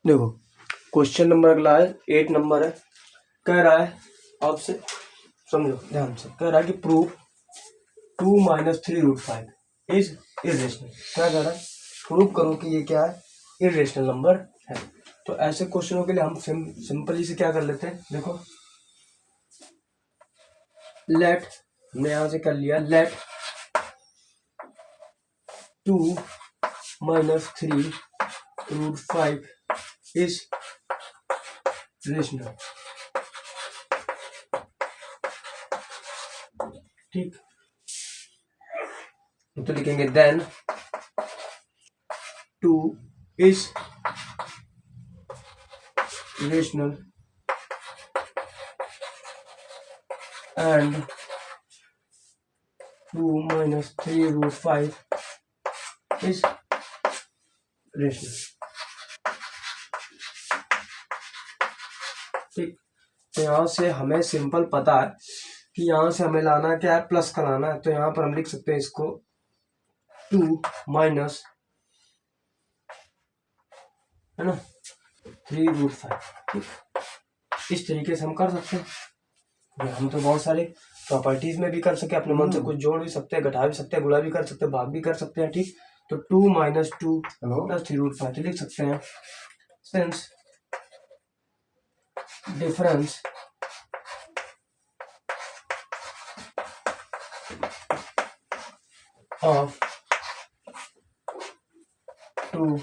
देखो question number अगला है 8 नंबर है। कह रहा है आपसे, समझो ध्यान से, कह रहा है कि प्रूव 2 - 3√5 इज इरेशनल। क्या कह रहा है? प्रूव करो कि ये क्या है, इरेशनल नंबर है। तो ऐसे क्वेश्चनों के लिए हम सिंपली से क्या कर लेते हैं, देखो लेट, हमने यहां से कर लिया लेट 2 - 3√5 इज रेशनल। ठीक, तो लिखेंगे then 2 is rational and 2 - 3√5 is rational. ठीक, तो यहाँ से हमें सिंपल पता है कि यहाँ से हमें लाना क्या है, प्लस का लाना है। तो यहाँ पर हम लिख सकते हैं इसको 2 माइनस, है ना, 3√5। ठीक, इस तरीके से हम कर सकते हैं। हम तो बहुत सारे प्रॉपर्टीज में भी कर सकते हैं, अपने मन से कुछ जोड़ भी सकते हैं, घटा भी सकते हैं, गुणा भी कर सकते हैं, भाग भी कर सकते हैं। ठीक, तो 2 - 2 + 3√5 तो लिख सकते हैं since difference of 2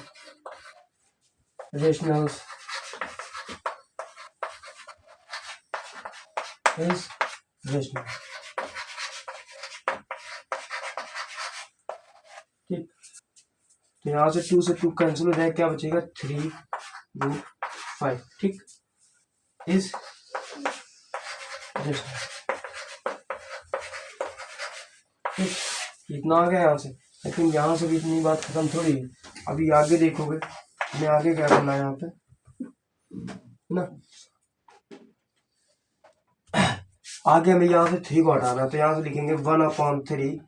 rationals is rational। ठीक, तो यहाँ से 2 से 2 कैंसिल हो जाए, क्या बचेगा 3√5। ठीक, इज रेशनल। ठीक, इतना आ गया यहाँ से, लेकिन यहाँ से भी इतनी बात खत्म थोड़ी है। अभी आगे देखोगे हमें आगे क्या करना है यहाँ पे ना, आगे हमें यहाँ से 3 को हटाना है। तो यहाँ से लिखेंगे 1/3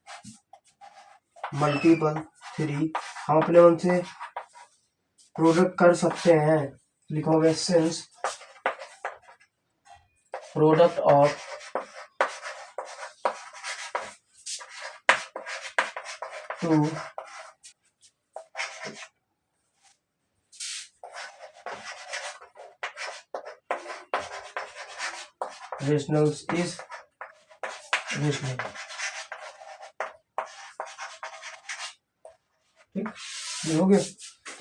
मल्टीपल 3। हम अपने मन से प्रोडक्ट कर सकते हैं, लिखोगे since product of 2 rationals is rational। ठीक, ये हो गया।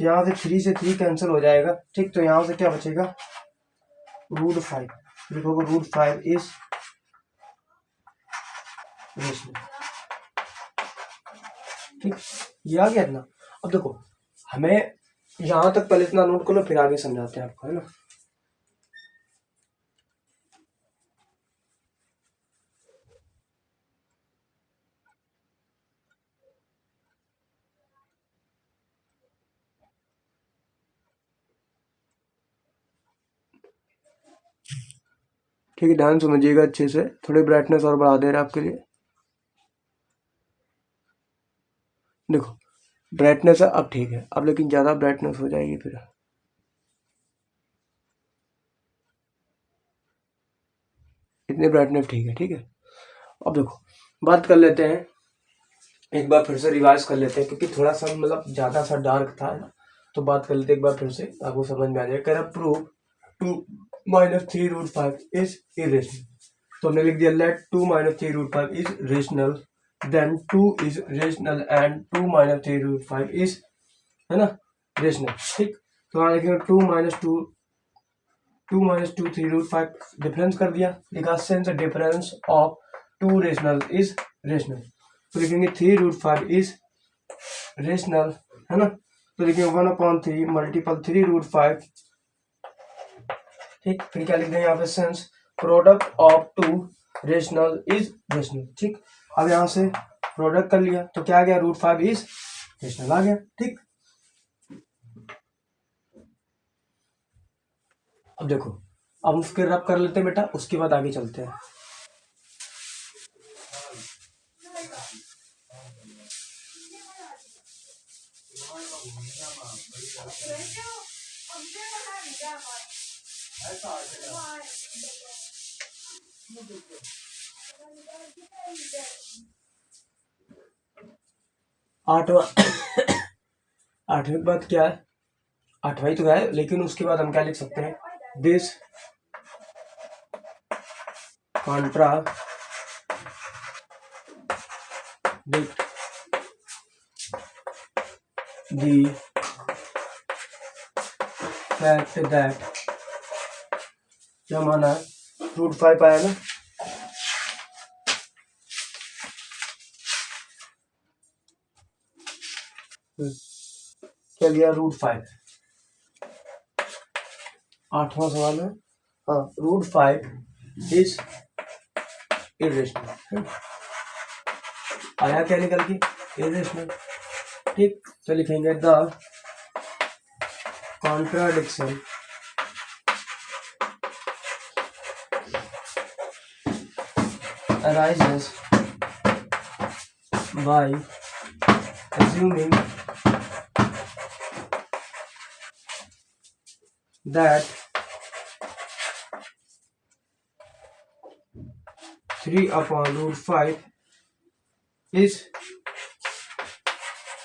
यहाँ से 3 से 3 कैंसिल हो जाएगा। ठीक, तो यहाँ से क्या बचेगा √5, लिखोगे √5 इज रेशनल। ठीक, ये आ गया ना। अब देखो हमें यहाँ तक पहले इतना नोट कर लो, फिर आगे समझाते हैं आपको, है ना। ठीक है, ध्यान समझिएगा अच्छे से। थोड़ी ब्राइटनेस और बढ़ा दे रहे आपके लिए। देखो ब्राइटनेस है अब ठीक है, अब लेकिन ज़्यादा ब्राइटनेस हो जाएगी फिर। इतनी ब्राइटनेस ठीक है। ठीक है, अब देखो बात कर लेते हैं, एक बार फिर से रिवाइज कर लेते हैं, क्योंकि थोड़ा सा मतलब ज़्यादा सा डार्क था ना। तो बात कर लेते हैं एक बार फिर से, आपको समझ में आ जाएगा। कह रहा प्रूव 2 - 3√5 इज इरेशनल। तो हमने लिख दिया let 2 - 3√5 is rational, then 2 is rational and 2 - 3√5 is, है ना, रेशनल। ठीक, तो यहाँ लिखेंगे 2 - 2 3√5 डिफरेंस कर दिया, लिखा since difference of 2 rational is rational. तो लिखेंगे 3√5 इज रेशनल, है ना। तो लिखेंगे 1/3 मल्टीपल 3√5। ठीक, फिर क्या लिख देंगे यहाँ पे since product of 2 rational is rational. ठीक, अब यहाँ से प्रोडक्ट कर लिया तो क्या आ गया √5 इज रेशनल आ गया। ठीक, अब देखो अब हम फिर रब कर लेते हैं बेटा, उसके बाद आगे चलते हैं। आठवां आठवें के बाद क्या है, आठवां ही तो है, लेकिन उसके बाद हम क्या लिख सकते हैं, this Contra dict the fact that, क्या माना है, √5 आया ना, क्या लिया, √5। आठवां सवाल है, हाँ, √5 इज इरेशनल, आया क्या निकल के, इरेशनल। ठीक, तो लिखेंगे the contradiction arises by assuming that 3/√5 is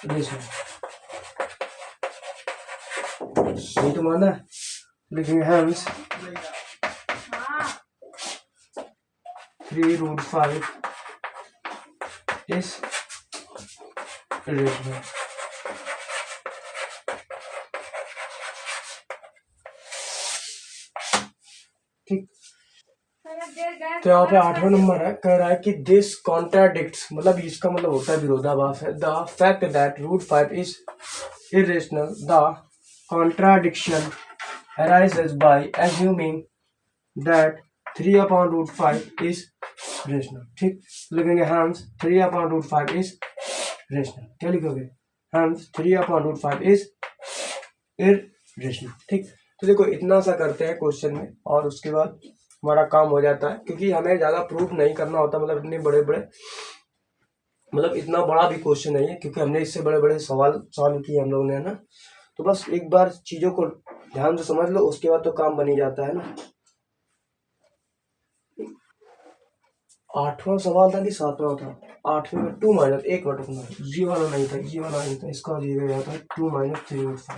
rational। यही तो माना है, लिखेंगे hence 3√5 is rational। ठीक, तो यहाँ पे 8वां नंबर है, कह रहा है कि दिस कॉन्ट्राडिक्ट्स, मतलब इसका मतलब होता है विरोधाभास है, the fact that √5 is irrational, the contradiction arises by assuming that 3/√5 is rational। ठीक, लिखेंगे hence 3/√5 is rational। क्या लिखोगे, hence 3/√5 is irrational। ठीक, तो देखो इतना सा करते हैं क्वेश्चन में, और उसके बाद हमारा काम हो जाता है, क्योंकि हमें ज़्यादा प्रूफ नहीं करना होता, मतलब इतने बड़े बड़े, मतलब इतना बड़ा भी क्वेश्चन नहीं है, क्योंकि हमने इससे बड़े बड़े सवाल सॉल्व किए हम लोगों ने, है ना। तो बस एक बार चीज़ों को ध्यान से समझ लो, उसके बाद तो काम बन ही जाता है ना। 8वां सवाल था कि 7वां था, 8वें में 2 - 1 बटा जी वाला नहीं था, जी वाला नहीं था, इसका जी गया था 2 - 3/5।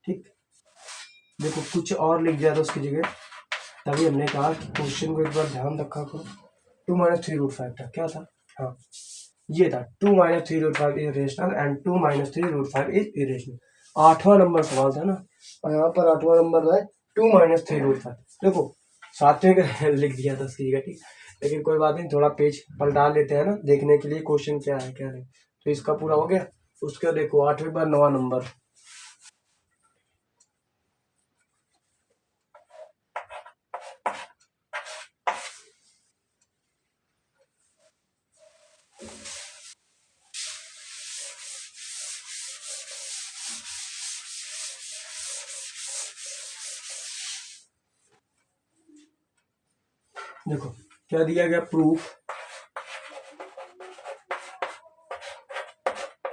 ठीक, देखो कुछ और लिख दिया था उसकी जगह, तभी हमने कहा कि क्वेश्चन को एक बार ध्यान रखा करो। 2 - 3/5 था, क्या था, हाँ ये था 2 - 3/5 is rational and 2 - 3/5 is irrational. 8वां नंबर सवाल था ना, और यहाँ पर 8वां नंबर है 2 - 3/5। देखो 7वें का लिख दिया था उसकी जगह, ठीक, लेकिन कोई बात नहीं, थोड़ा पेज पलटा लेते हैं ना, देखने के लिए क्वेश्चन क्या है क्या नहीं। तो इसका पूरा हो गया, उसका देखो 8वें बार 9वां नंबर, देखो क्या दिया गया, प्रूफ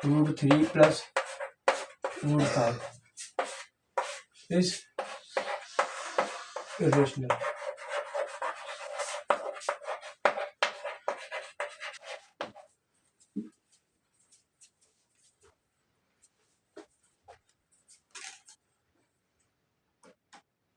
√3 + √5 इज इरेशनल।